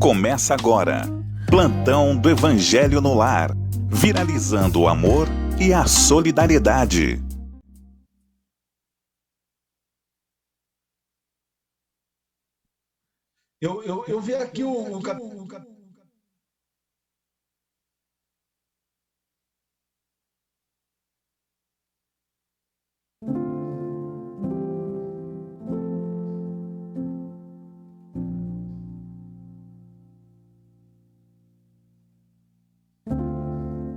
Começa agora. Plantão do Evangelho no Lar. Viralizando o amor e a solidariedade. Eu vi aqui o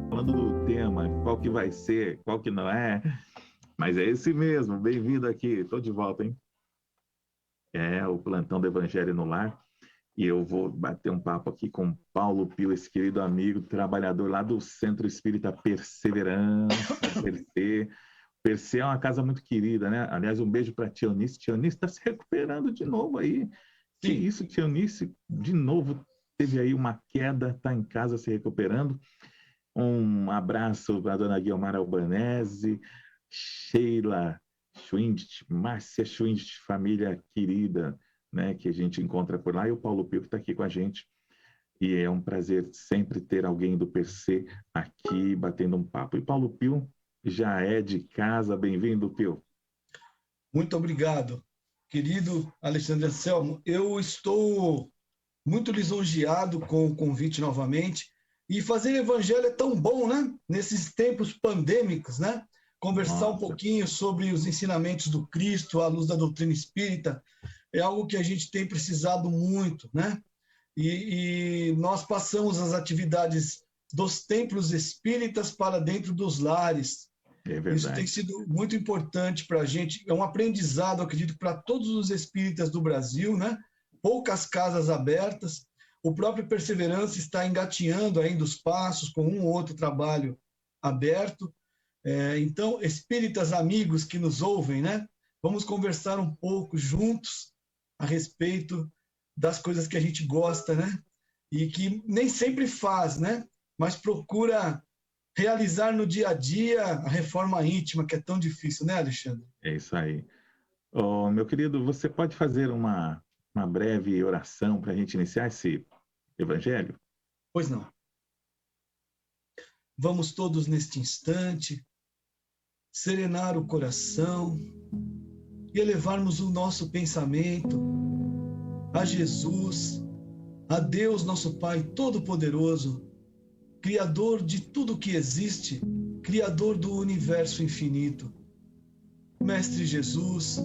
falando do tema, qual que vai ser, qual que não é, mas é esse mesmo. Bem-vindo aqui, estou de volta, hein? É o Plantão do Evangelho no Lar, e eu vou bater um papo aqui com Paulo Pio, esse querido amigo, trabalhador lá do Centro Espírita Perseverança, PERSE. PERSE é uma casa muito querida, né? Aliás, um beijo para a Tia Eunice. Tia Eunice está se recuperando de novo aí. Que isso, Tia Eunice, de novo teve aí uma queda, está em casa se recuperando. Um abraço para a dona Guiomar Albanese, Sheila Schwindt, Márcia Schwindt, família querida, né, que a gente encontra por lá, e o Paulo Pio que está aqui com a gente. E é um prazer sempre ter alguém do PERSE aqui batendo um papo. E Paulo Pio já é de casa. Bem-vindo, Pio. Muito obrigado, querido Alexandre Anselmo. Eu estou muito lisonjeado com o convite novamente. E fazer evangelho é tão bom, né? Nesses tempos pandêmicos, né? Conversar um pouquinho sobre os ensinamentos do Cristo à luz da doutrina espírita é algo que a gente tem precisado muito, né? E nós passamos as atividades dos templos espíritas para dentro dos lares. É verdade. Isso tem sido muito importante para a gente. É um aprendizado, acredito, para todos os espíritas do Brasil, né? Poucas casas abertas. O próprio Perseverança está engatinhando ainda os passos com um ou outro trabalho aberto. Então, espíritas amigos que nos ouvem, né? Vamos conversar um pouco juntos a respeito das coisas que a gente gosta, né? E que nem sempre faz, né? Mas procura realizar no dia a dia a reforma íntima, que é tão difícil, né, Alexandre? É isso aí. Oh, meu querido, você pode fazer uma breve oração para a gente iniciar esse evangelho? Pois não. Vamos todos neste instante serenar o coração e elevarmos o nosso pensamento a Jesus, a Deus, nosso Pai Todo-Poderoso, Criador de tudo que existe, Criador do universo infinito. Mestre Jesus,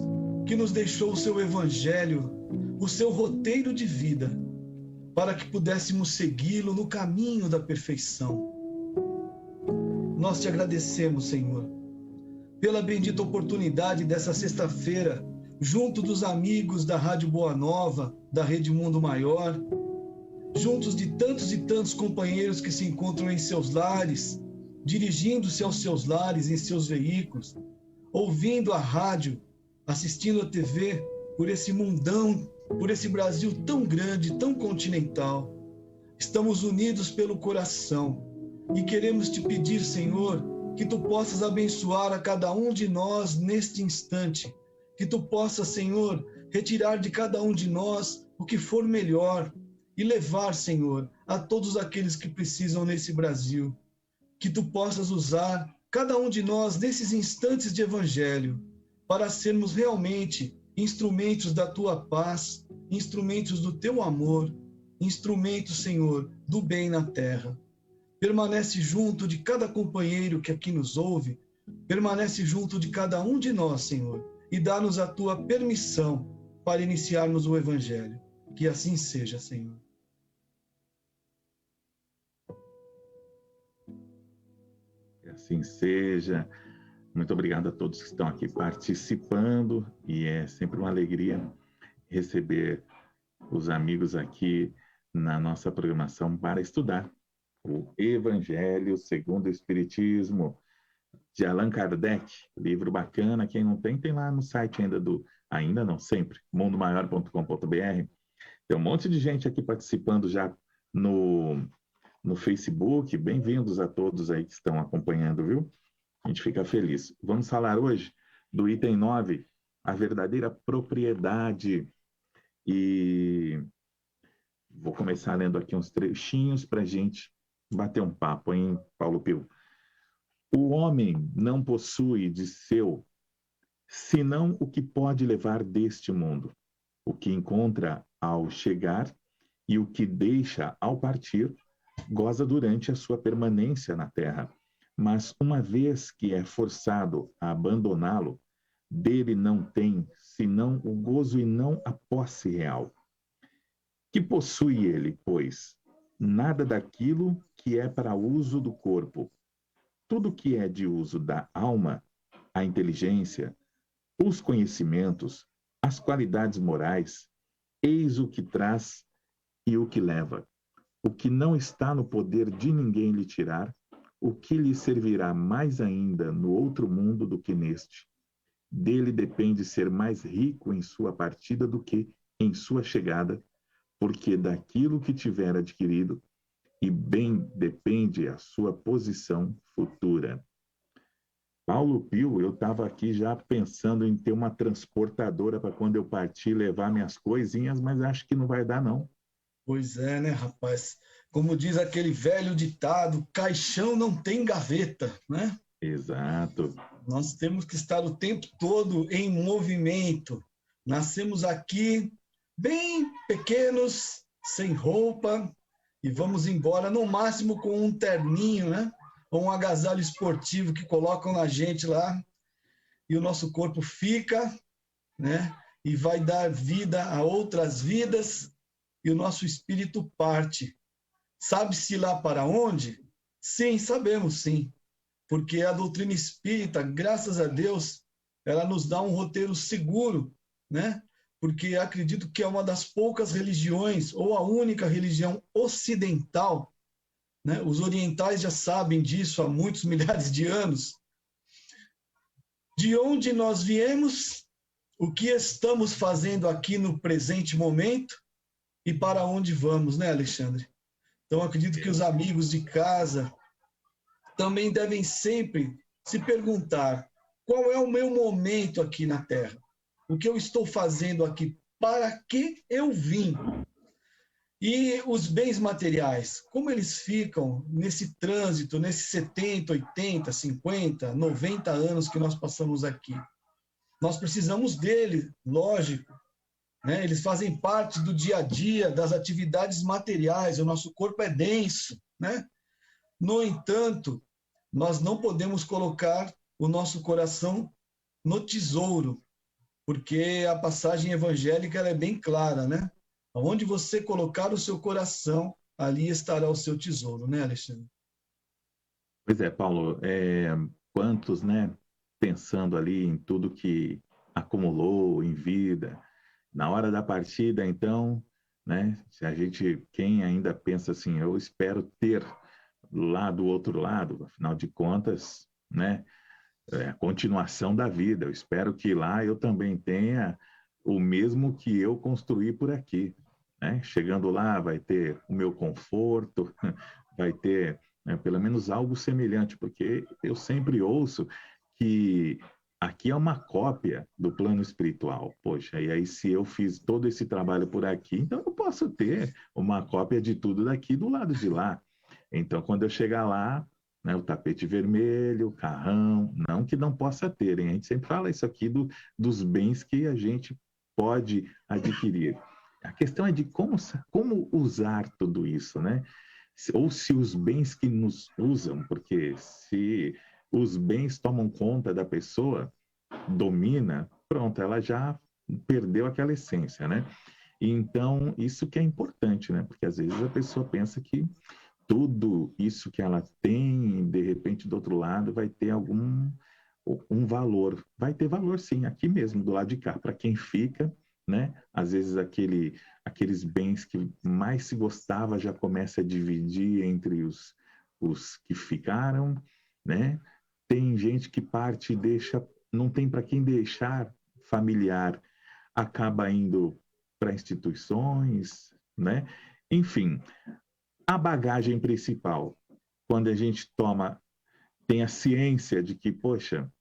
que nos deixou o seu evangelho, o seu roteiro de vida, para que pudéssemos segui-lo no caminho da perfeição. Nós te agradecemos, Senhor, pela bendita oportunidade dessa sexta-feira, junto dos amigos da Rádio Boa Nova, da Rede Mundo Maior, juntos de tantos e tantos companheiros que se encontram em seus lares, dirigindo-se aos seus lares em seus veículos, ouvindo a rádio, assistindo a TV, por esse mundão, por esse Brasil tão grande, tão continental. Estamos unidos pelo coração e queremos te pedir, Senhor, que tu possas abençoar a cada um de nós neste instante, que tu possas, Senhor, retirar de cada um de nós o que for melhor e levar, Senhor, a todos aqueles que precisam nesse Brasil. Que tu possas usar cada um de nós nesses instantes de evangelho para sermos realmente instrumentos da tua paz, instrumentos do teu amor, instrumentos, Senhor, do bem na terra. Permanece junto de cada companheiro que aqui nos ouve, permanece junto de cada um de nós, Senhor, e dá-nos a tua permissão para iniciarmos o evangelho. Que assim seja, Senhor. Que assim seja. Muito obrigado a todos que estão aqui participando, e é sempre uma alegria receber os amigos aqui na nossa programação para estudar o Evangelho segundo o Espiritismo, de Allan Kardec, livro bacana. Quem não tem, tem lá no site ainda não, sempre, mundomaior.com.br. Tem um monte de gente aqui participando já no Facebook. Bem-vindos a todos aí que estão acompanhando, viu? A gente fica feliz. Vamos falar hoje do item 9, a verdadeira propriedade. E Vou começar lendo aqui uns trechinhos para a gente bater um papo, hein, Paulo Pio? O homem não possui de seu senão o que pode levar deste mundo, o que encontra ao chegar e o que deixa ao partir, goza durante a sua permanência na terra. Mas uma vez que é forçado a abandoná-lo, dele não tem senão o gozo e não a posse real. Que possui ele, pois? Nada daquilo que é para uso do corpo. Tudo que é de uso da alma, a inteligência, os conhecimentos, as qualidades morais, eis o que traz e o que leva. O que não está no poder de ninguém lhe tirar, o que lhe servirá mais ainda no outro mundo do que neste. Dele depende ser mais rico em sua partida do que em sua chegada, porque daquilo que tiver adquirido, e bem depende a sua posição futura. Paulo Pio, eu estava aqui já pensando em ter uma transportadora para quando eu partir levar minhas coisinhas, mas acho que não vai dar, não. Pois é, né, rapaz? Como diz aquele velho ditado, caixão não tem gaveta, né? Exato. Nós temos que estar o tempo todo em movimento. Nascemos aqui bem pequenos, sem roupa, e vamos embora, no máximo com um terninho, né? Ou um agasalho esportivo que colocam na gente lá, e o nosso corpo fica, né? E vai dar vida a outras vidas, e o nosso espírito parte. Sabe-se lá para onde? Sim, sabemos sim. Porque a doutrina espírita, graças a Deus, ela nos dá um roteiro seguro, né? Porque acredito que é uma das poucas religiões, ou a única religião ocidental, né? Os orientais já sabem disso há muitos milhares de anos. De onde nós viemos, o que estamos fazendo aqui no presente momento e para onde vamos, né, Alexandre? Então, acredito que os amigos de casa também devem sempre se perguntar: qual é o meu momento aqui na Terra? O que eu estou fazendo aqui? Para que eu vim? E os bens materiais, como eles ficam nesse trânsito, nesses 70, 80, 50, 90 anos que nós passamos aqui? Nós precisamos dele, lógico, né? Eles fazem parte do dia a dia, das atividades materiais, o nosso corpo é denso, né? No entanto, nós não podemos colocar o nosso coração no tesouro, porque a passagem evangélica ela é bem clara, né? Onde você colocar o seu coração, ali estará o seu tesouro, né, Alexandre? Pois é, Paulo, quantos, né, pensando ali em tudo que acumulou em vida, na hora da partida, então, né, se a gente, quem ainda pensa assim, eu espero ter lá do outro lado, afinal de contas, né, é a continuação da vida, eu espero que lá eu também tenha o mesmo que eu construí por aqui, né? Chegando lá vai ter o meu conforto, vai ter, né, pelo menos algo semelhante, porque eu sempre ouço que aqui é uma cópia do plano espiritual. Poxa, e aí se eu fiz todo esse trabalho por aqui, então eu posso ter uma cópia de tudo daqui do lado de lá. Então, quando eu chegar lá, né, o tapete vermelho, o carrão, não que não possa ter, hein? A gente sempre fala isso aqui dos bens que a gente pode adquirir. A questão é de como usar tudo isso, né? Ou se os bens que nos usam, porque se os bens tomam conta da pessoa, domina, pronto, ela já perdeu aquela essência, né? Então, isso que é importante, né? Porque às vezes a pessoa pensa que tudo isso que ela tem, de repente, do outro lado, vai ter um valor. Vai ter valor, sim, aqui mesmo, do lado de cá, para quem fica, né? Às vezes aqueles bens que mais se gostava já começa a dividir entre os que ficaram, né? Tem gente que parte e deixa, não tem para quem deixar familiar, acaba indo para instituições, né? Enfim, a bagagem principal, quando a gente tem a ciência de que, poxa,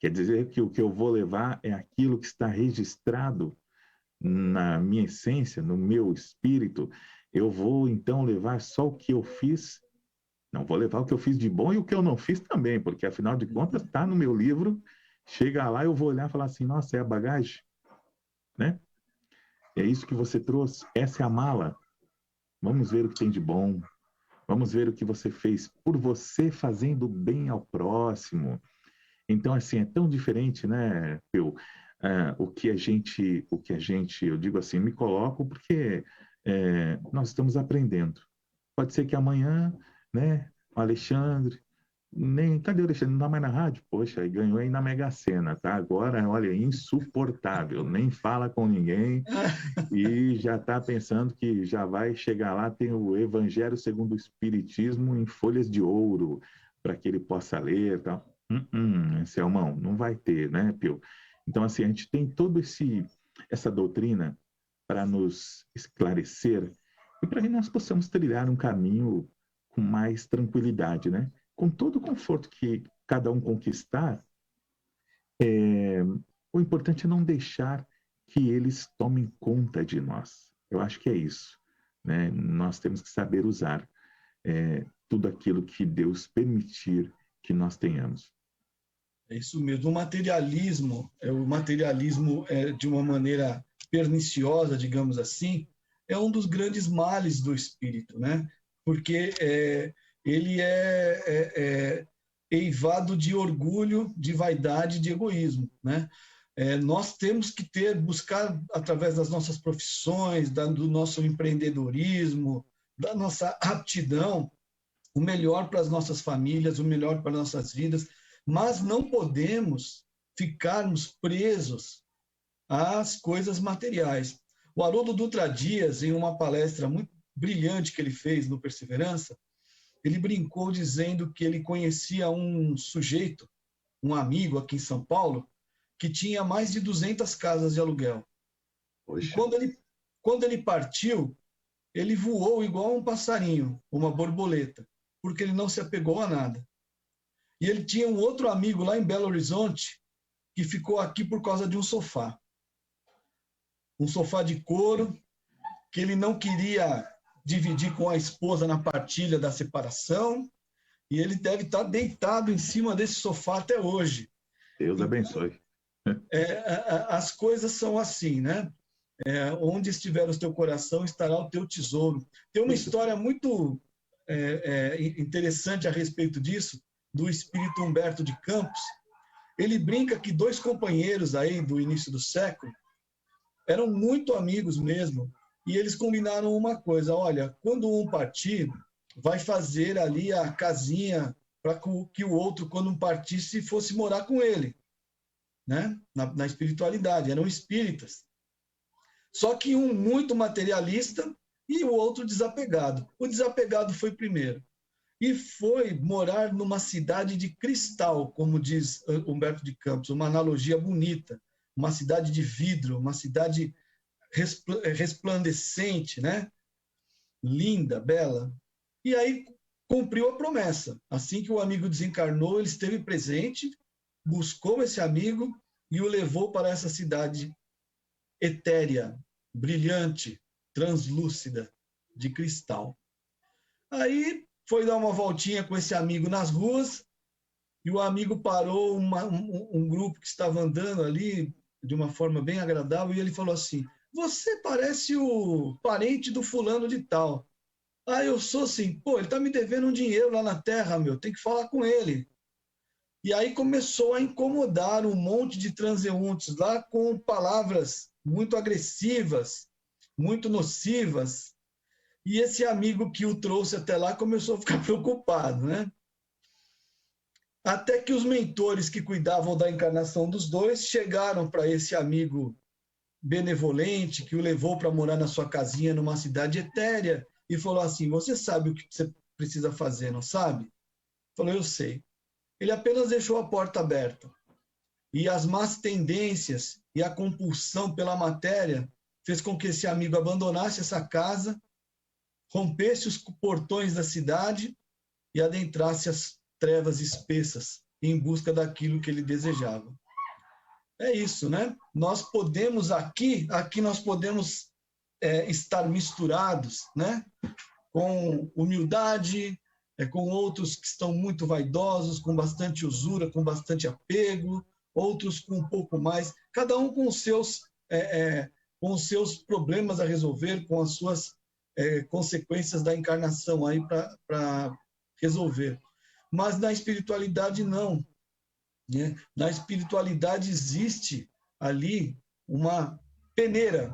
quer dizer que o que eu vou levar é aquilo que está registrado na minha essência, no meu espírito, eu vou então levar só o que eu fiz. Não vou levar o que eu fiz de bom e o que eu não fiz também, porque afinal de contas está no meu livro. Chega lá, eu vou olhar e falar assim, nossa, é a bagagem, né? É isso que você trouxe, essa é a mala. Vamos ver o que tem de bom. Vamos ver o que você fez por você fazendo bem ao próximo. Então, assim, é tão diferente, né, Phil? Eu digo assim, me coloco porque nós estamos aprendendo. Pode ser que amanhã, né, o Alexandre, cadê o Alexandre? Não dá mais na rádio? Poxa, aí ganhou aí na Mega Sena, tá? Agora, olha, insuportável, nem fala com ninguém e já está pensando que já vai chegar lá, tem o Evangelho segundo o Espiritismo em folhas de ouro, para que ele possa ler e tal. Selmão, não vai ter, né, Pio? Então, assim, a gente tem toda essa doutrina para nos esclarecer e para que nós possamos trilhar um caminho com mais tranquilidade, né? Com todo o conforto que cada um conquistar, o importante é não deixar que eles tomem conta de nós. Eu acho que é isso, né? Nós temos que saber usar tudo aquilo que Deus permitir que nós tenhamos. É isso mesmo. O materialismo de uma maneira perniciosa, digamos assim, é um dos grandes males do espírito, né? Porque ele é eivado de orgulho, de vaidade, de egoísmo, né? Nós temos que buscar, através das nossas profissões, do nosso empreendedorismo, da nossa aptidão, o melhor para as nossas famílias, o melhor para as nossas vidas, mas não podemos ficarmos presos às coisas materiais. O Haroldo Dutra Dias, em uma palestra muito brilhante que ele fez no Perseverança, ele brincou dizendo que ele conhecia um sujeito, um amigo aqui em São Paulo, que tinha mais de 200 casas de aluguel. Poxa. E quando ele partiu, ele voou igual um passarinho, uma borboleta, porque ele não se apegou a nada. E ele tinha um outro amigo lá em Belo Horizonte que ficou aqui por causa de um sofá. Um sofá de couro que ele não queria dividir com a esposa na partilha da separação, e ele deve estar deitado em cima desse sofá até hoje. Deus abençoe. As coisas são assim, né? Onde estiver o teu coração, estará o teu tesouro. Tem uma história muito interessante a respeito disso, do espírito Humberto de Campos. Ele brinca que 2 companheiros aí do início do século eram muito amigos mesmo, e eles combinaram uma coisa: olha, quando um partir, vai fazer ali a casinha para que o outro, quando partisse, fosse morar com ele, né? Na espiritualidade, eram espíritas. Só que um muito materialista e o outro desapegado. O desapegado foi primeiro e foi morar numa cidade de cristal, como diz Humberto de Campos, uma analogia bonita, uma cidade de vidro, uma cidade resplandecente, né? Linda, bela. E aí cumpriu a promessa. Assim que o amigo desencarnou, ele esteve presente, buscou esse amigo e o levou para essa cidade etérea, brilhante, translúcida, de cristal. Aí foi dar uma voltinha com esse amigo nas ruas e o amigo parou um grupo que estava andando ali de uma forma bem agradável e ele falou assim: você parece o parente do fulano de tal. Ah, eu sou assim, pô, ele está me devendo um dinheiro lá na terra, meu, tem que falar com ele. E aí começou a incomodar um monte de transeuntes lá com palavras muito agressivas, muito nocivas. E esse amigo que o trouxe até lá começou a ficar preocupado, né? Até que os mentores que cuidavam da encarnação dos dois chegaram para esse amigo benevolente que o levou para morar na sua casinha numa cidade etérea e falou assim: você sabe o que você precisa fazer, não sabe? Falou: eu sei. Ele apenas deixou a porta aberta. E as más tendências e a compulsão pela matéria fez com que esse amigo abandonasse essa casa, rompesse os portões da cidade e adentrasse as trevas espessas em busca daquilo que ele desejava. é isso, né? Nós podemos aqui nós podemos estar misturados, né? Com humildade, com outros que estão muito vaidosos, com bastante usura, com bastante apego, outros com um pouco mais, cada um com os seus problemas a resolver, com as suas consequências da encarnação aí para resolver. Mas na espiritualidade não, né? Na espiritualidade existe ali uma peneira,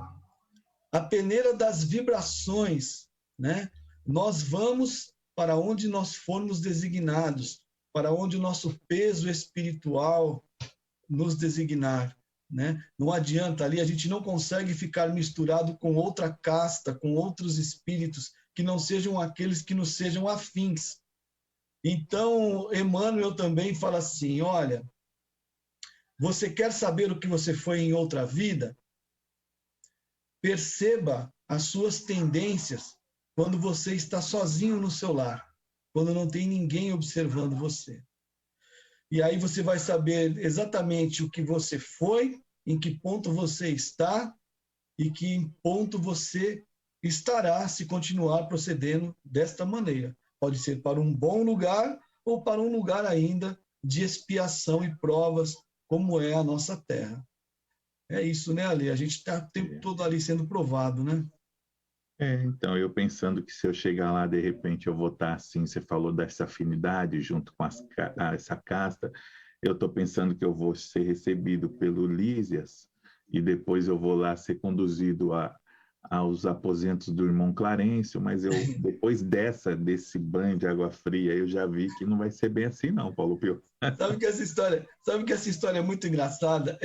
a peneira das vibrações, né? Nós vamos para onde nós formos designados, para onde o nosso peso espiritual nos designar, né? Não adianta ali, a gente não consegue ficar misturado com outra casta, com outros espíritos que não sejam aqueles que nos sejam afins. Então, Emmanuel também fala assim, olha, você quer saber o que você foi em outra vida? Perceba as suas tendências quando você está sozinho no seu lar, quando não tem ninguém observando você. E aí você vai saber exatamente o que você foi, em que ponto você está e que ponto você estará se continuar procedendo desta maneira. Pode ser para um bom lugar ou para um lugar ainda de expiação e provas, como é a nossa terra. É isso, né, Ale? A gente está o tempo todo ali sendo provado, né? Então, eu pensando que se eu chegar lá, de repente, eu vou estar assim, você falou dessa afinidade junto com essa casta, eu estou pensando que eu vou ser recebido pelo Lísias e depois eu vou lá ser conduzido aos aposentos do irmão Clarencio, mas eu, depois desse banho de água fria, eu já vi que não vai ser bem assim não, Paulo Pio. Sabe que essa história é muito engraçada?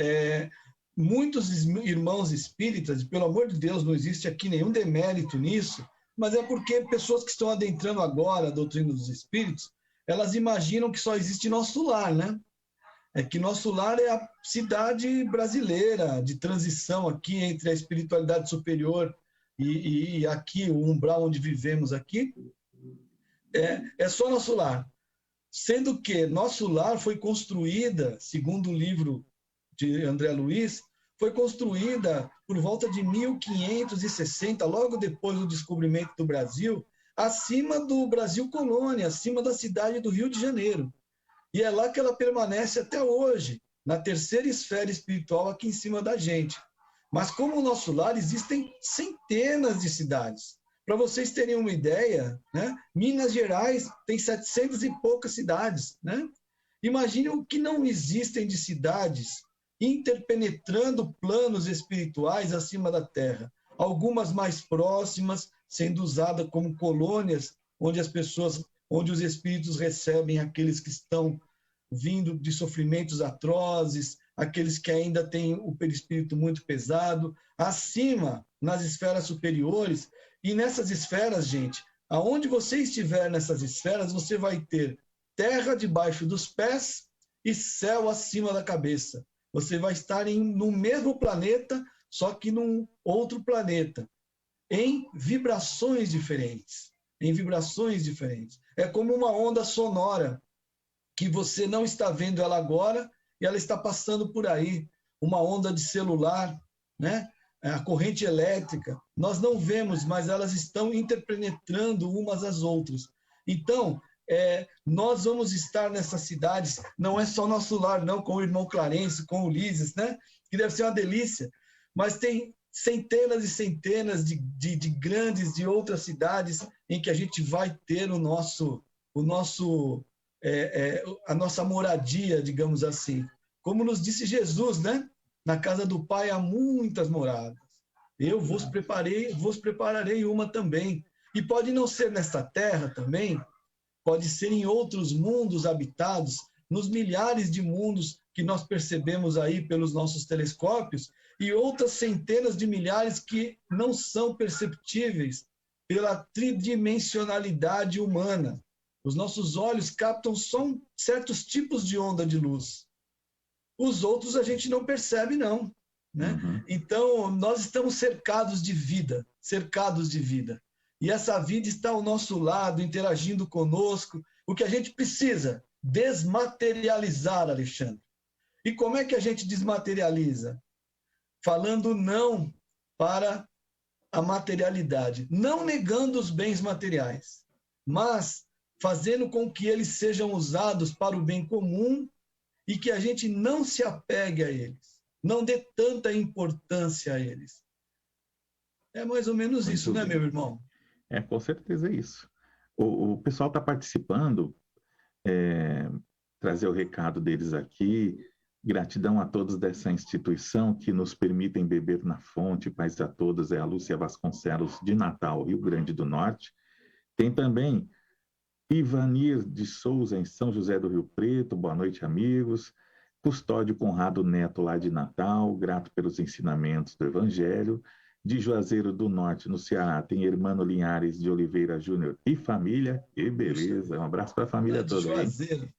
Muitos irmãos espíritas, pelo amor de Deus, não existe aqui nenhum demérito nisso, mas é porque pessoas que estão adentrando agora a doutrina dos espíritos, elas imaginam que só existe nosso lar, né? É que nosso lar é a cidade brasileira de transição aqui entre a espiritualidade superior e aqui, o umbral onde vivemos aqui, é só nosso lar. Sendo que nosso lar foi construída, segundo o livro de André Luiz, foi construída por volta de 1560, logo depois do descobrimento do Brasil, acima do Brasil colônia, acima da cidade do Rio de Janeiro. E é lá que ela permanece até hoje, na terceira esfera espiritual aqui em cima da gente. Mas como o nosso lar, existem centenas de cidades. Para vocês terem uma ideia, né? Minas Gerais tem 700 e poucas cidades, né? Imagine o que não existem de cidades interpenetrando planos espirituais acima da Terra. Algumas mais próximas, sendo usadas como colônias, onde os espíritos recebem aqueles que estão vindo de sofrimentos atrozes, aqueles que ainda têm o perispírito muito pesado, acima, nas esferas superiores. E nessas esferas, gente, aonde você estiver nessas esferas, você vai ter terra debaixo dos pés e céu acima da cabeça. Você vai estar no mesmo planeta, só que num outro planeta, em vibrações diferentes. Em vibrações diferentes. É como uma onda sonora, que você não está vendo ela agora, e ela está passando por aí. Uma onda de celular, né? A corrente elétrica. Nós não vemos, mas elas estão interpenetrando umas às outras. Então, nós vamos estar nessas cidades, não é só nosso lar, não, com o irmão Clarencio, com o Lísias, né? Que deve ser uma delícia, mas tem centenas e centenas de grandes, de outras cidades em que a gente vai ter a nossa moradia, digamos assim. Como nos disse Jesus, né? Na casa do Pai há muitas moradas. Eu vos prepararei uma também. E pode não ser nesta terra também, pode ser em outros mundos habitados, nos milhares de mundos que nós percebemos aí pelos nossos telescópios, e outras centenas de milhares que não são perceptíveis pela tridimensionalidade humana. Os nossos olhos captam só certos tipos de onda de luz. Os outros a gente não percebe, não. Né? Uhum. Então, nós estamos cercados de vida. E essa vida está ao nosso lado, interagindo conosco. O que a gente precisa? Desmaterializar, Alexandre. E como é que a gente desmaterializa? Falando não para a materialidade, não negando os bens materiais, mas fazendo com que eles sejam usados para o bem comum e que a gente não se apegue a eles, não dê tanta importância a eles. É mais ou menos Muito isso, né, bem. meu irmão? Com certeza é isso. O pessoal está participando, trazer o recado deles aqui. Gratidão a todos dessa instituição que nos permitem beber na fonte. Paz a todos. É a Lúcia Vasconcelos, de Natal, Rio Grande do Norte. Tem também Ivanir de Souza, em São José do Rio Preto. Boa noite, amigos. Custódio Conrado Neto, lá de Natal. Grato pelos ensinamentos do Evangelho. De Juazeiro do Norte, no Ceará, tem Hermano Linhares de Oliveira Júnior e família. E beleza, um abraço para a família De toda aí. Juazeiro.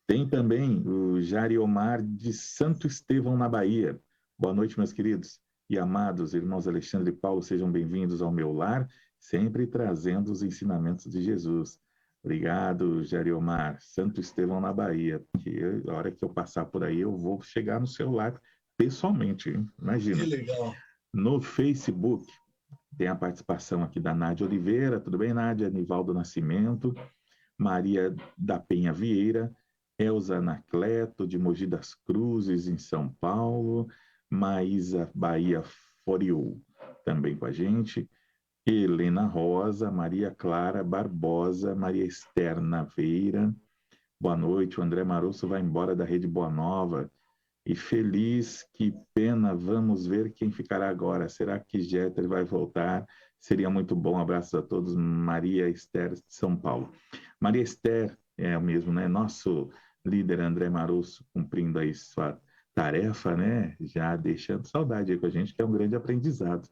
Tem também o Jariomar de Santo Estevão, na Bahia. Boa noite, meus queridos e amados irmãos Alexandre e Paulo, sejam bem-vindos ao meu lar, sempre trazendo os ensinamentos de Jesus. Obrigado, Jariomar. Santo Estevão, na Bahia. A hora que eu passar por aí, eu vou chegar no seu lar pessoalmente, hein? Imagina. Que legal. No Facebook, tem a participação aqui da Nádia Oliveira. Tudo bem, Nádia? Nivaldo Nascimento. Maria da Penha Vieira. Elza Anacleto, de Mogi das Cruzes, em São Paulo. Maísa Bahia Foriu, também com a gente. Helena Rosa, Maria Clara Barbosa, Maria Esther Naveira. Boa noite, o André Marosso vai embora da Rede Boa Nova. E feliz, que pena, vamos ver quem ficará agora. Será que Jeter vai voltar? Seria muito bom. Abraços a todos. Maria Esther, de São Paulo. Maria Esther é o mesmo, né? Nosso líder André Marosso cumprindo aí sua tarefa, né? Já deixando saudade aí com a gente, que é um grande aprendizado.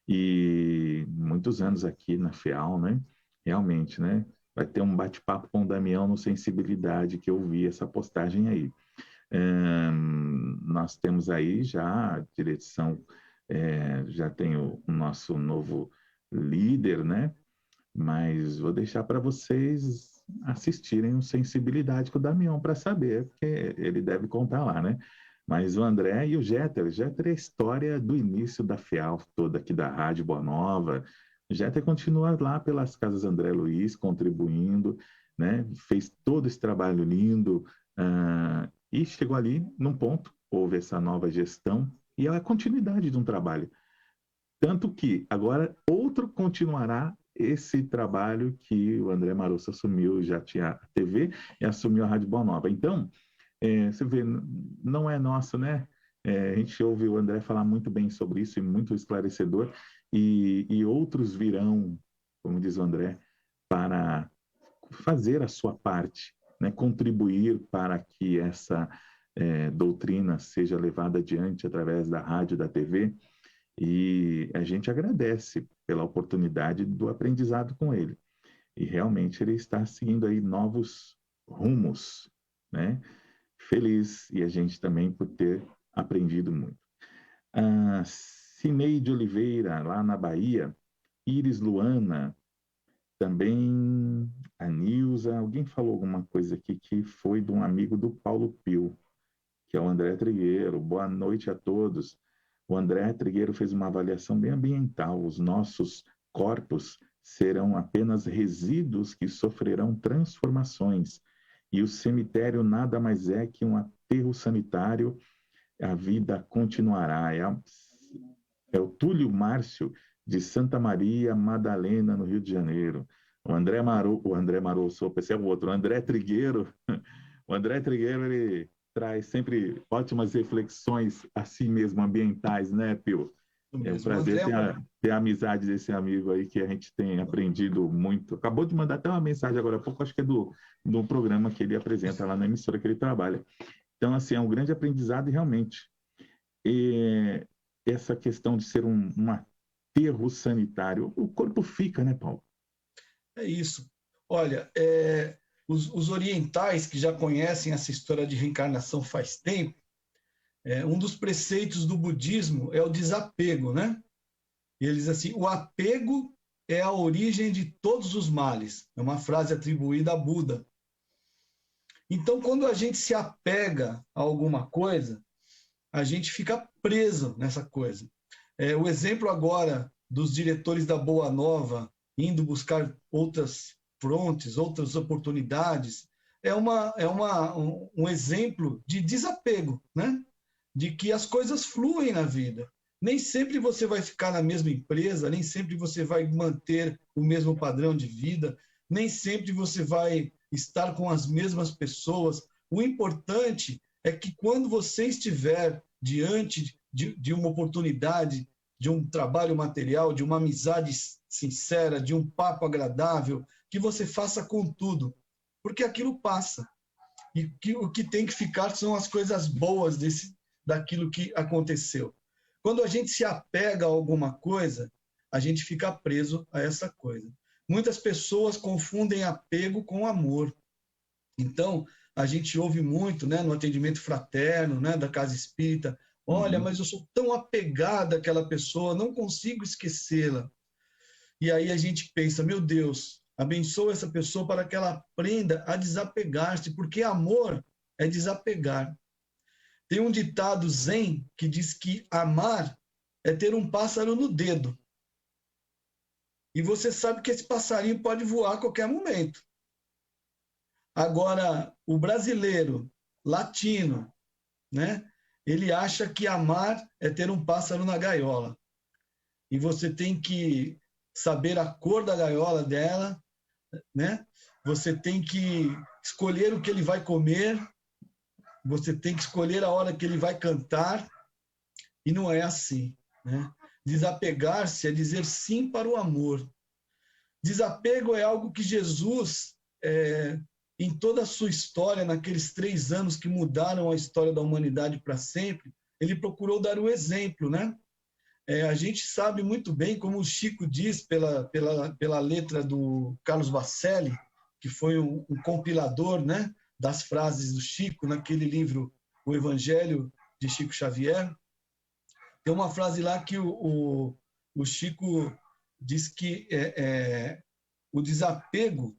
E muitos anos aqui na FEAL, né? Realmente, né? Vai ter um bate-papo com o Damião no Sensibilidade, que eu vi essa postagem aí. Nós temos aí já a direção, já tem o nosso novo líder, né? Mas vou deixar para vocês assistirem o Sensibilidade com o Damião para saber, porque ele deve contar lá, né? Mas o André e o Jeter é a história do início da FEAL toda aqui da Rádio Boa Nova. O Jeter continua lá pelas casas André Luiz, contribuindo, né? Fez todo esse trabalho lindo, e chegou ali num ponto, houve essa nova gestão, e é a continuidade de um trabalho. Tanto que agora outro continuará esse trabalho que o André Marosso assumiu, já tinha a TV e assumiu a Rádio Boa Nova. Então, você vê, não é nosso, né? A gente ouve o André falar muito bem sobre isso e muito esclarecedor, e outros virão, como diz o André, para fazer a sua parte, né? Contribuir para que essa doutrina seja levada adiante através da rádio, da TV, e a gente agradece pela oportunidade do aprendizado com ele. E realmente ele está seguindo aí novos rumos, né? Feliz, e a gente também por ter aprendido muito. A Cineide Oliveira, lá na Bahia. Iris Luana, também a Nilza. Alguém falou alguma coisa aqui que foi de um amigo do Paulo Pio, que é o André Trigueiro. Boa noite a todos. O André Trigueiro fez uma avaliação bem ambiental. Os nossos corpos serão apenas resíduos que sofrerão transformações. E o cemitério nada mais é que um aterro sanitário. A vida continuará. É o Túlio Márcio, de Santa Maria Madalena, no Rio de Janeiro. O André Marosso, pensei o outro, o André Trigueiro. O André Trigueiro, ele traz sempre ótimas reflexões assim mesmo, ambientais, né, Pio? É um prazer ter a amizade desse amigo aí, que a gente tem aprendido muito. Acabou de mandar até uma mensagem agora há pouco, acho que é do programa que ele apresenta lá na emissora que ele trabalha. Então, assim, é um grande aprendizado e realmente essa questão de ser um aterro sanitário, o corpo fica, né, Paulo? É isso. Olha, os orientais que já conhecem essa história de reencarnação faz tempo, um dos preceitos do budismo é o desapego, né? E eles assim, o apego é a origem de todos os males. É uma frase atribuída a Buda. Então, quando a gente se apega a alguma coisa, a gente fica preso nessa coisa. O exemplo agora dos diretores da Boa Nova indo buscar outras frontes, outras oportunidades, um exemplo de desapego, né? De que as coisas fluem na vida. Nem sempre você vai ficar na mesma empresa, nem sempre você vai manter o mesmo padrão de vida, nem sempre você vai estar com as mesmas pessoas. O importante é que quando você estiver diante de uma oportunidade, de um trabalho material, de uma amizade sincera, de um papo agradável, que você faça com tudo, porque aquilo passa. E o que tem que ficar são as coisas boas daquilo que aconteceu. Quando a gente se apega a alguma coisa, a gente fica preso a essa coisa. Muitas pessoas confundem apego com amor. Então, a gente ouve muito, né, no atendimento fraterno, né, da casa espírita, olha, mas eu sou tão apegada àquela pessoa, não consigo esquecê-la. E aí a gente pensa, meu Deus, abençoa essa pessoa para que ela aprenda a desapegar-se, porque amor é desapegar. Tem um ditado zen que diz que amar é ter um pássaro no dedo. E você sabe que esse passarinho pode voar a qualquer momento. Agora, o brasileiro, latino, né? Ele acha que amar é ter um pássaro na gaiola. E você tem que saber a cor da gaiola dela, né? Você tem que escolher o que ele vai comer, você tem que escolher a hora que ele vai cantar, e não é assim, né? Desapegar-se é dizer sim para o amor. Desapego é algo que Jesus, em toda a sua história, naqueles 3 anos que mudaram a história da humanidade para sempre, ele procurou dar o exemplo, né? A gente sabe muito bem, como o Chico diz pela letra do Carlos Bacelli, que foi um compilador, né, das frases do Chico, naquele livro O Evangelho de Chico Xavier. Tem uma frase lá que o Chico diz que o desapego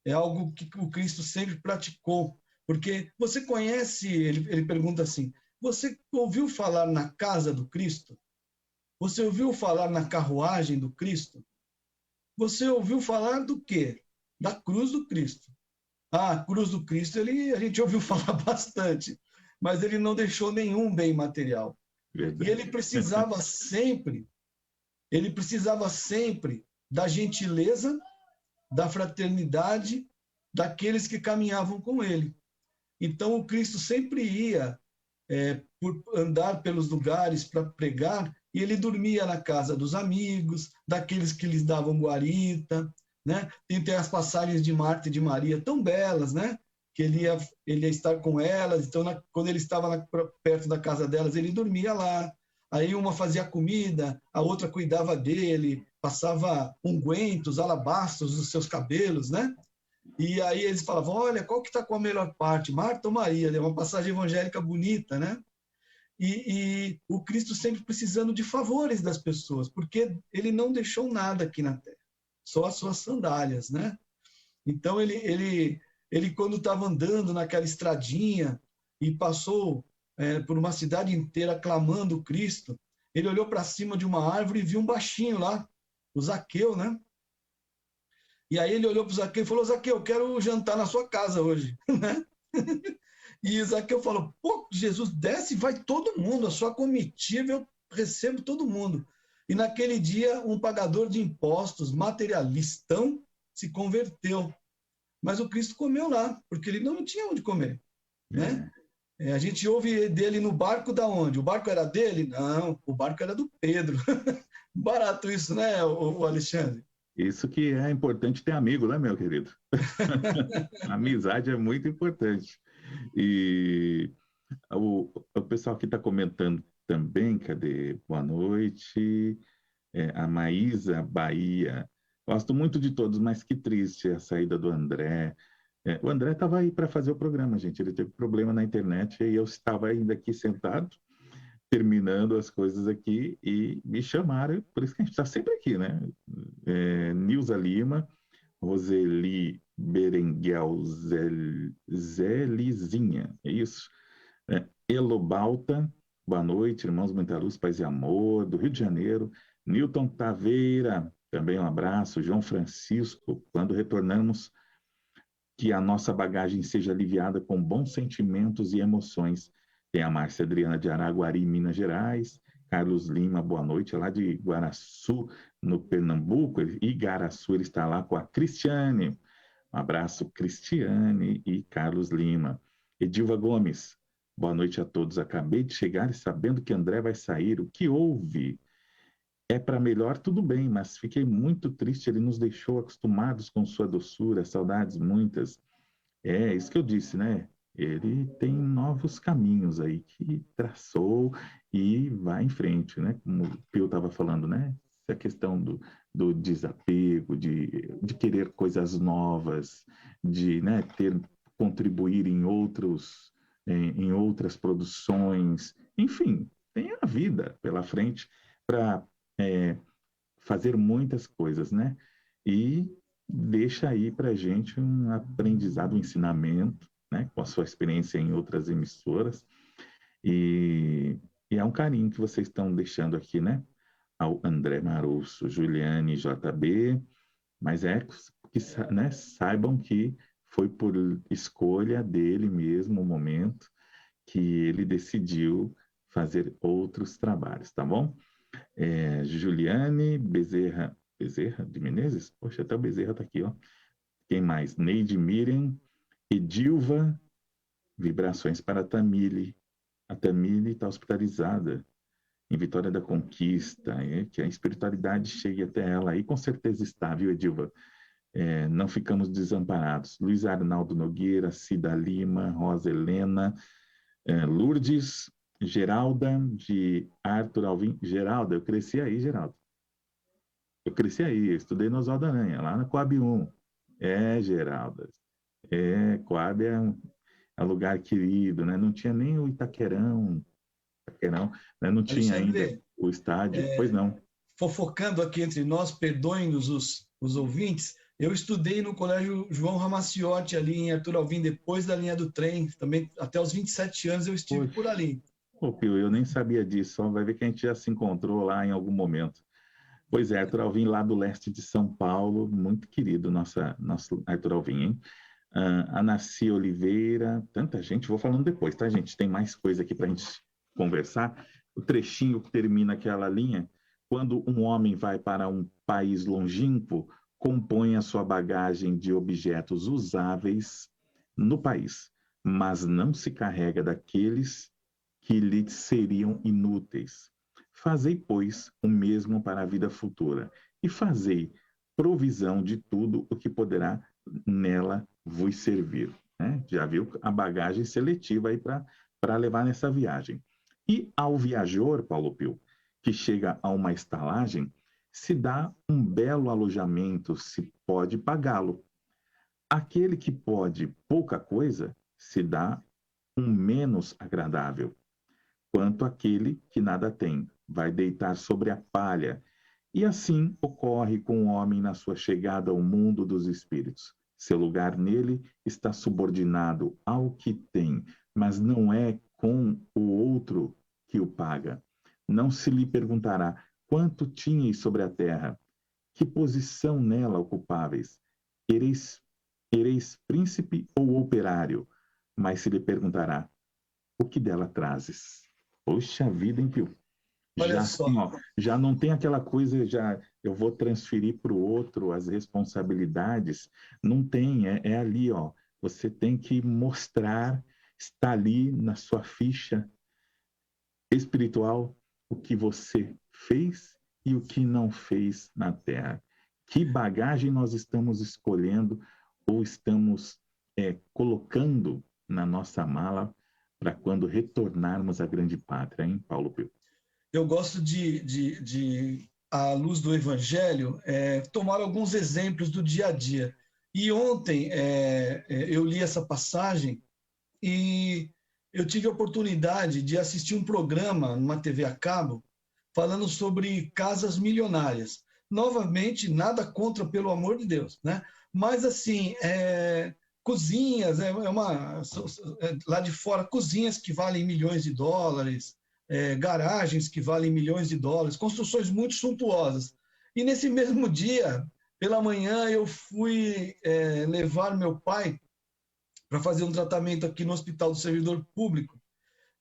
é algo que o Cristo sempre praticou. Porque você conhece, ele pergunta assim, você ouviu falar na casa do Cristo? Você ouviu falar na carruagem do Cristo? Você ouviu falar do quê? Da cruz do Cristo. A cruz do Cristo a gente ouviu falar bastante, mas ele não deixou nenhum bem material. Verdade. E ele precisava sempre da gentileza, da fraternidade daqueles que caminhavam com ele. Então, o Cristo sempre ia por andar pelos lugares para pregar, e ele dormia na casa dos amigos, daqueles que lhes davam guarita, né? Tem as passagens de Marta e de Maria tão belas, né? Que ele ia estar com elas, então quando ele estava perto da casa delas, ele dormia lá. Aí uma fazia comida, a outra cuidava dele, passava ungüentos, alabastros nos seus cabelos, né? E aí eles falavam, olha, qual que está com a melhor parte, Marta ou Maria? É uma passagem evangélica bonita, né? E o Cristo sempre precisando de favores das pessoas, porque ele não deixou nada aqui na terra, só as suas sandálias, né? Então ele quando estava andando naquela estradinha e passou por uma cidade inteira clamando o Cristo, ele olhou para cima de uma árvore e viu um baixinho lá, o Zaqueu, né? E aí ele olhou para o Zaqueu e falou, Zaqueu, eu quero jantar na sua casa hoje, né? E Zaqueu falou, pô, Jesus, desce e vai todo mundo, a sua comitiva eu recebo todo mundo. E naquele dia, um pagador de impostos, materialistão, se converteu. Mas o Cristo comeu lá, porque ele não tinha onde comer, né? A gente ouve dele no barco da onde? O barco era dele? Não, o barco era do Pedro. Barato isso, né, o Alexandre? Isso que é importante ter amigo, né, meu querido? A amizade é muito importante. E o pessoal aqui está comentando também, cadê? Boa noite. A Maísa Bahia. Gosto muito de todos, mas que triste a saída do André. O André estava aí para fazer o programa, gente. Ele teve problema na internet e eu estava ainda aqui sentado, terminando as coisas aqui, e me chamaram, por isso que a gente está sempre aqui, né? Nilza Lima, Roseli Berenguel Zelizinha, é isso? Elobalta, boa noite, irmãos, muita luz, paz e amor, do Rio de Janeiro. Newton Taveira, também um abraço. João Francisco, quando retornamos, que a nossa bagagem seja aliviada com bons sentimentos e emoções. Tem a Márcia Adriana de Araguari, Minas Gerais. Carlos Lima, boa noite, lá de Guaraçu, no Pernambuco. Igaraçu, ele está lá com a Cristiane. Um abraço, Cristiane e Carlos Lima. Edilva Gomes, boa noite a todos. Acabei de chegar e sabendo que André vai sair. O que houve? É para melhor, tudo bem, mas fiquei muito triste. Ele nos deixou acostumados com sua doçura, saudades muitas. É isso que eu disse, né? Ele tem novos caminhos aí que traçou e vai em frente, né? Como o Pio estava falando, né? Essa questão do desapego, de querer coisas novas, de, né, contribuir em outras produções. Enfim, tem a vida pela frente para fazer muitas coisas, né? E deixa aí para a gente um aprendizado, um ensinamento, né? Com a sua experiência em outras emissoras. E é um carinho que vocês estão deixando aqui, né? Ao André Marusso, Juliane, JB, mas que, né, saibam que foi por escolha dele mesmo o momento que ele decidiu fazer outros trabalhos, tá bom? Juliane Bezerra de Menezes? Poxa, até o Bezerra tá aqui, ó. Quem mais? Neide Miriam, Edilva, vibrações para a Tamile. A Tamile está hospitalizada em Vitória da Conquista, que a espiritualidade chegue até ela, e com certeza está, viu, Edilva? Não ficamos desamparados. Luiz Arnaldo Nogueira, Cida Lima, Rosa Helena, Lourdes, Geralda, de Arthur Alvim. Geralda, eu cresci aí, Geralda. Eu cresci aí, eu estudei no Oswaldo Aranha, lá na Coab 1. Geralda. Coab é um lugar querido, né? Não tinha nem o Itaquerão, né? Não tinha ainda o estádio, pois não. Fofocando aqui entre nós, perdoem-nos os ouvintes, eu estudei no Colégio João Ramaciotti, ali em Arthur Alvim, depois da linha do trem, também até os 27 anos eu estive por ali. Pô, Pio, eu nem sabia disso, só vai ver que a gente já se encontrou lá em algum momento. Pois é, Arthur Alvim, lá do leste de São Paulo, muito querido, nosso Arthur Alvim, hein? Anaci Oliveira, tanta gente, vou falando depois, tá, gente? Tem mais coisa aqui para a gente conversar. O trechinho que termina aquela linha: quando um homem vai para um país longínquo, compõe a sua bagagem de objetos usáveis no país, mas não se carrega daqueles que lhe seriam inúteis. Fazei, pois, o mesmo para a vida futura, e fazei provisão de tudo o que poderá nela vos servir. Né? Já viu a bagagem seletiva aí para levar nessa viagem. E ao viajor, Paulo Pio, que chega a uma estalagem, se dá um belo alojamento, se pode pagá-lo. Aquele que pode pouca coisa, se dá um menos agradável. Quanto aquele que nada tem, vai deitar sobre a palha. E assim ocorre com o homem na sua chegada ao mundo dos espíritos. Seu lugar nele está subordinado ao que tem, mas não é com o outro que o paga. Não se lhe perguntará quanto tinhais sobre a terra, que posição nela ocupáveis, ereis príncipe ou operário, mas se lhe perguntará o que dela trazes. Poxa vida, hein, Pio? Olha só. Assim, ó, já não tem aquela coisa, já eu vou transferir para o outro as responsabilidades. Não tem, é ali, ó. Você tem que mostrar, está ali na sua ficha espiritual, o que você fez e o que não fez na Terra. Que bagagem nós estamos escolhendo ou estamos colocando na nossa mala para quando retornarmos à grande pátria, hein, Paulo Pio? Eu gosto à luz do Evangelho, tomar alguns exemplos do dia a dia. E ontem eu li essa passagem e eu tive a oportunidade de assistir um programa numa TV a cabo falando sobre casas milionárias. Novamente, nada contra, pelo amor de Deus, né? Mas, assim, cozinhas, lá de fora, cozinhas que valem milhões de dólares, garagens que valem milhões de dólares, construções muito suntuosas. E nesse mesmo dia, pela manhã, eu fui levar meu pai para fazer um tratamento aqui no Hospital do Servidor Público.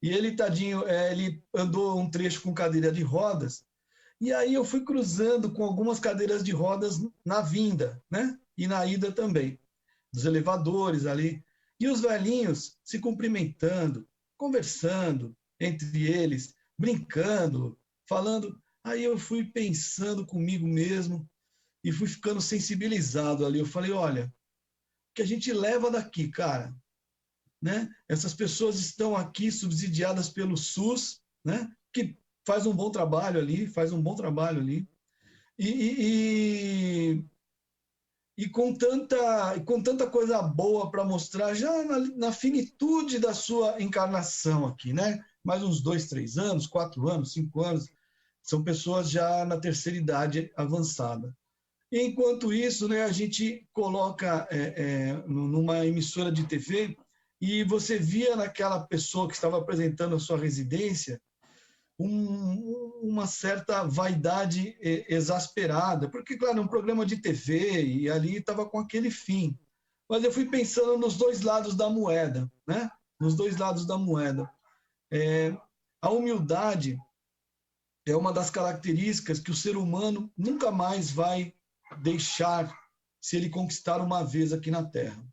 E ele, tadinho, ele andou um trecho com cadeira de rodas, e aí eu fui cruzando com algumas cadeiras de rodas na vinda, né? E na ida também, dos elevadores ali. E os velhinhos se cumprimentando, conversando entre eles, brincando, falando. Aí eu fui pensando comigo mesmo e fui ficando sensibilizado ali. Eu falei, olha, o que a gente leva daqui, cara, né? Essas pessoas estão aqui subsidiadas pelo SUS, né? Que faz um bom trabalho ali, e com tanta coisa boa para mostrar já na finitude da sua encarnação aqui, né? Mais uns 2, 3 anos, 4 anos, 5 anos, são pessoas já na terceira idade avançada. Enquanto isso, né, a gente coloca numa emissora de TV e você via naquela pessoa que estava apresentando a sua residência uma certa vaidade exasperada, porque, claro, é um programa de TV e ali estava com aquele fim. Mas eu fui pensando nos dois lados da moeda, né? Nos dois lados da moeda. A humildade é uma das características que o ser humano nunca mais vai deixar se ele conquistar uma vez aqui na Terra.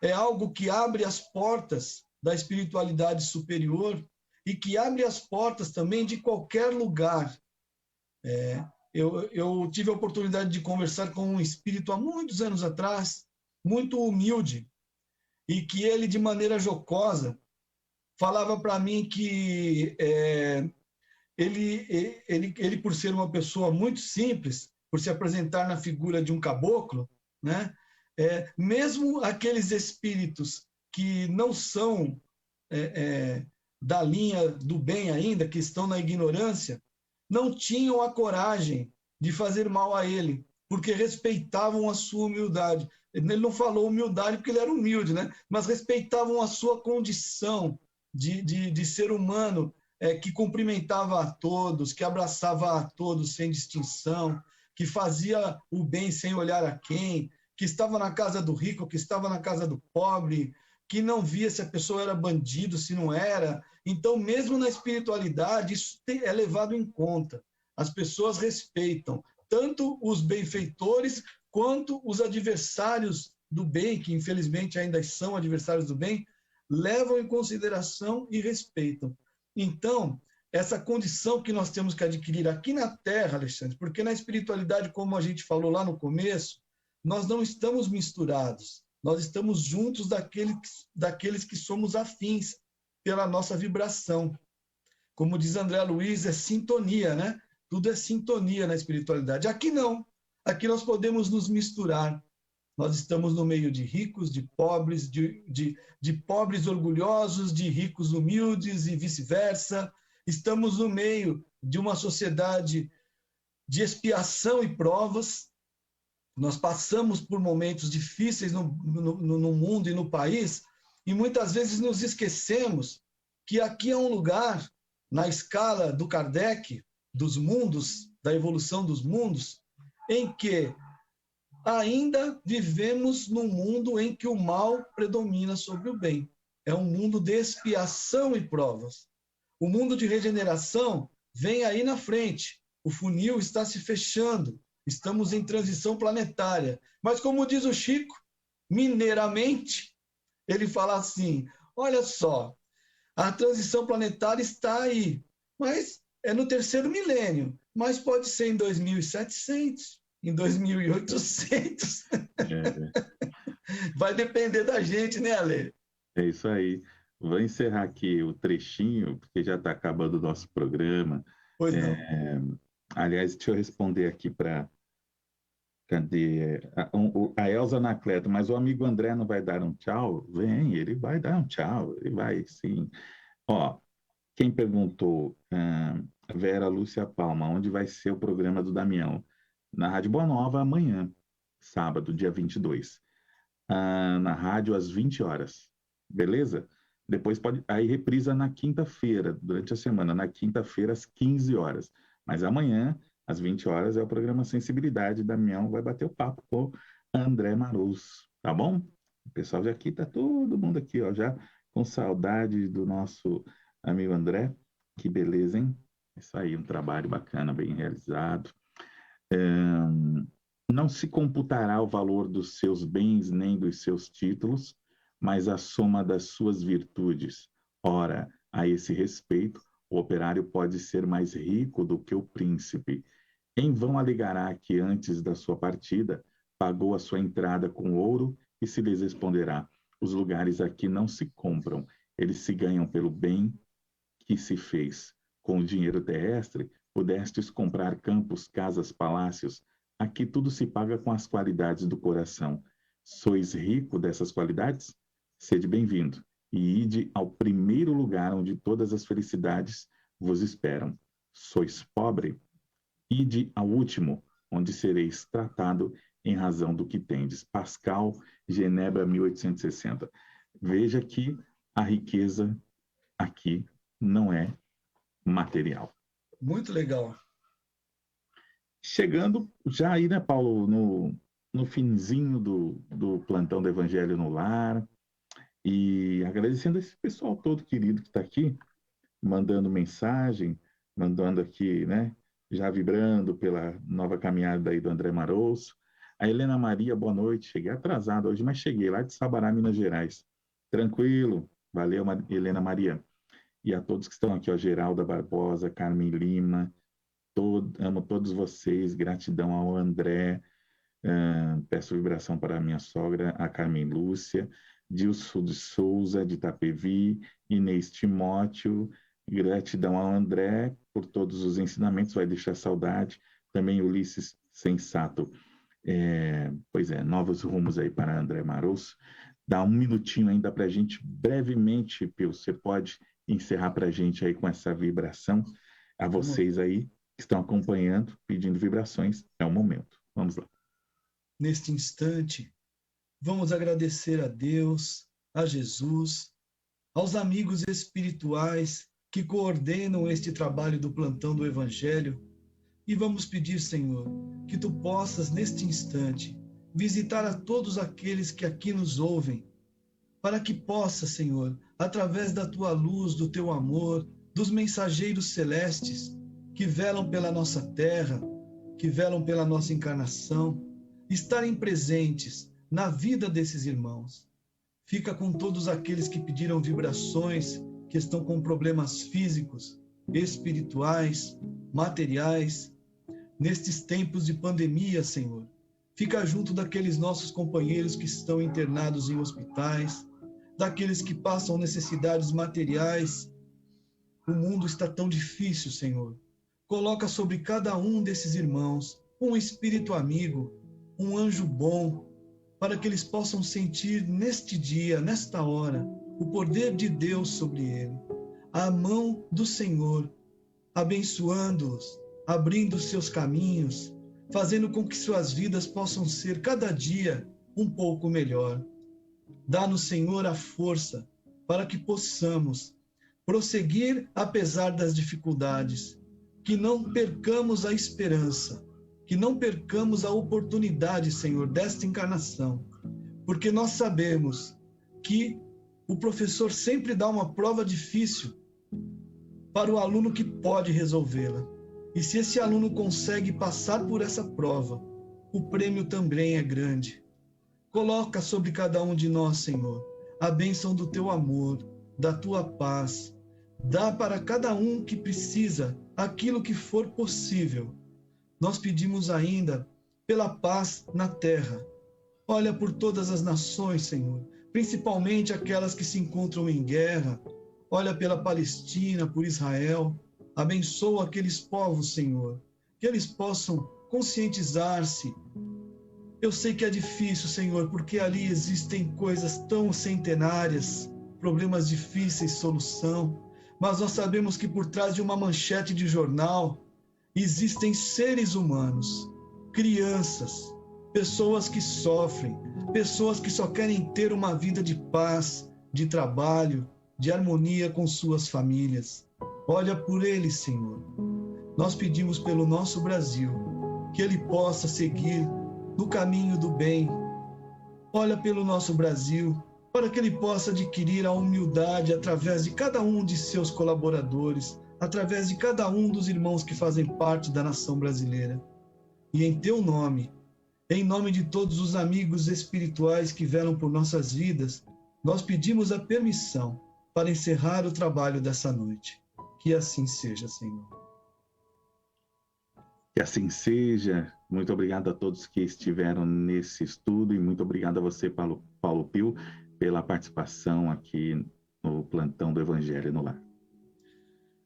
É algo que abre as portas da espiritualidade superior e que abre as portas também de qualquer lugar. Eu tive a oportunidade de conversar com um espírito há muitos anos atrás, muito humilde, e que ele, de maneira jocosa, falava para mim que ele, por ser uma pessoa muito simples, por se apresentar na figura de um caboclo, né? Mesmo aqueles espíritos que não são da linha do bem ainda, que estão na ignorância, não tinham a coragem de fazer mal a ele, porque respeitavam a sua humildade. Ele não falou humildade porque ele era humilde, né? Mas respeitavam a sua condição de ser humano, que cumprimentava a todos, que abraçava a todos sem distinção, que fazia o bem sem olhar a quem, que estava na casa do rico, que estava na casa do pobre, que não via se a pessoa era bandido, se não era. Então, mesmo na espiritualidade, isso é levado em conta. As pessoas respeitam tanto os benfeitores quanto os adversários do bem, que infelizmente ainda são adversários do bem, levam em consideração e respeitam. Então, essa condição que nós temos que adquirir aqui na Terra, Alexandre, porque na espiritualidade, como a gente falou lá no começo, nós não estamos misturados, nós estamos juntos daqueles que somos afins pela nossa vibração. Como diz André Luiz, é sintonia, né? Tudo é sintonia na espiritualidade. Aqui não. Aqui nós podemos nos misturar. Nós estamos no meio de ricos, de pobres, de pobres orgulhosos, de ricos humildes e vice-versa. Estamos no meio de uma sociedade de expiação e provas. Nós passamos por momentos difíceis no mundo e no país, e muitas vezes nos esquecemos que aqui é um lugar, na escala do Kardec, dos mundos, da evolução dos mundos, em que ainda vivemos num mundo em que o mal predomina sobre o bem. É um mundo de expiação e provas. O mundo de regeneração vem aí na frente. O funil está se fechando. Estamos em transição planetária. Mas, como diz o Chico, mineiramente, ele fala assim, olha só, a transição planetária está aí, mas é no terceiro milênio, mas pode ser em 2700, em 2800. Vai depender da gente, né, Ale? É isso aí. Vou encerrar aqui o trechinho, porque já está acabando o nosso programa. Pois não. Aliás, deixa eu responder aqui para... Cadê? A Elza Anacleto, mas o amigo André não vai dar um tchau? Vem, ele vai dar um tchau, ele vai sim. Ó, quem perguntou, Vera Lúcia Palma, onde vai ser o programa do Damião? Na Rádio Boa Nova amanhã. sábado, dia 22. Na rádio às 20 horas, beleza? Depois aí reprisa na quinta-feira, durante a semana, na quinta-feira às 15 horas. Mas amanhã, às 20 horas, é o programa Sensibilidade. Damião vai bater o papo com André Marouço, tá bom? O pessoal já aqui, tá todo mundo aqui, ó, já com saudade do nosso amigo André. Que beleza, hein? Isso aí, um trabalho bacana, bem realizado. Não se computará o valor dos seus bens nem dos seus títulos, mas a soma das suas virtudes. Ora, a esse respeito, o operário pode ser mais rico do que o príncipe. Em vão alegará que antes da sua partida pagou a sua entrada com ouro e se lhes responderá: os lugares aqui não se compram, eles se ganham pelo bem que se fez. Com o dinheiro terrestre, pudestes comprar campos, casas, palácios. Aqui tudo se paga com as qualidades do coração. Sois rico dessas qualidades? Sede bem-vindo, e ide ao primeiro lugar onde todas as felicidades vos esperam. Sois pobre? Ide ao último, onde sereis tratado em razão do que tendes. Pascal, Genebra, 1860. Veja que a riqueza aqui não é material. Muito legal. Chegando já aí, né, Paulo, no finzinho do plantão do Evangelho no Lar, e agradecendo esse pessoal todo querido que está aqui, mandando mensagem, mandando aqui, né, já vibrando pela nova caminhada aí do André Marouço. A Helena Maria, boa noite. Cheguei atrasado hoje, mas cheguei lá de Sabará, Minas Gerais. Tranquilo. Valeu, Helena Maria. E a todos que estão aqui, ó, Geralda Barbosa, Carmen Lima, amo todos vocês, gratidão ao André, peço vibração para a minha sogra, a Carmen Lúcia, Dilson de Souza, de Itapevi, Inês Timóteo, gratidão ao André por todos os ensinamentos, vai deixar saudade, também Ulisses Sensato, pois é, novos rumos aí para André Marouço. Dá um minutinho ainda para a gente, brevemente, Pio, você pode encerrar para a gente aí com essa vibração, a vocês aí que estão acompanhando, pedindo vibrações, é o momento. Vamos lá. Neste instante, vamos agradecer a Deus, a Jesus, aos amigos espirituais que coordenam este trabalho do plantão do Evangelho, e vamos pedir, Senhor, que Tu possas, neste instante, visitar a todos aqueles que aqui nos ouvem, para que possa, Senhor, através da Tua luz, do Teu amor, dos mensageiros celestes que velam pela nossa terra, que velam pela nossa encarnação, estarem presentes na vida desses irmãos. Fica com todos aqueles que pediram vibrações, que estão com problemas físicos, espirituais, materiais. Nestes tempos de pandemia, Senhor, fica junto daqueles nossos companheiros que estão internados em hospitais, daqueles que passam necessidades materiais. O mundo está tão difícil, Senhor. Coloca sobre cada um desses irmãos um espírito amigo, um anjo bom, para que eles possam sentir neste dia, nesta hora, o poder de Deus sobre ele, a mão do Senhor, abençoando-os, abrindo seus caminhos, fazendo com que suas vidas possam ser cada dia um pouco melhor. Dá-nos, Senhor, a força para que possamos prosseguir apesar das dificuldades, que não percamos a esperança, que não percamos a oportunidade, Senhor, desta encarnação, porque nós sabemos que o professor sempre dá uma prova difícil para o aluno que pode resolvê-la. E se esse aluno consegue passar por essa prova, o prêmio também é grande. Coloca sobre cada um de nós, Senhor, a bênção do Teu amor, da Tua paz. Dá para cada um que precisa aquilo que for possível. Nós pedimos ainda pela paz na terra. Olha por todas as nações, Senhor, principalmente aquelas que se encontram em guerra. Olha pela Palestina, por Israel. Abençoa aqueles povos, Senhor, que eles possam conscientizar-se. Eu sei que é difícil, Senhor, porque ali existem coisas tão centenárias, problemas difíceis de solução, mas nós sabemos que por trás de uma manchete de jornal existem seres humanos, crianças, pessoas que sofrem, pessoas que só querem ter uma vida de paz, de trabalho, de harmonia com suas famílias. Olha por eles, Senhor. Nós pedimos pelo nosso Brasil, que ele possa seguir no caminho do bem. Olha pelo nosso Brasil, para que ele possa adquirir a humildade através de cada um de seus colaboradores, através de cada um dos irmãos que fazem parte da nação brasileira. E em teu nome, em nome de todos os amigos espirituais que velam por nossas vidas, nós pedimos a permissão para encerrar o trabalho dessa noite. Que assim seja, Senhor. Que assim seja. Muito obrigado a todos que estiveram nesse estudo e muito obrigado a você, Paulo Pio, pela participação aqui no Plantão do Evangelho no Lar.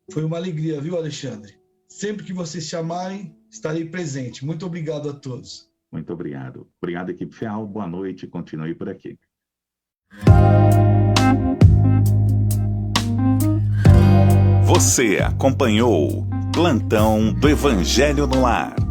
Foi uma alegria, viu, Alexandre? Sempre que vocês chamarem, estarei presente. Muito obrigado a todos. Muito obrigado. Obrigado, equipe FEAL. Boa noite. Continue por aqui. Você acompanhou Plantão do Evangelho no Lar.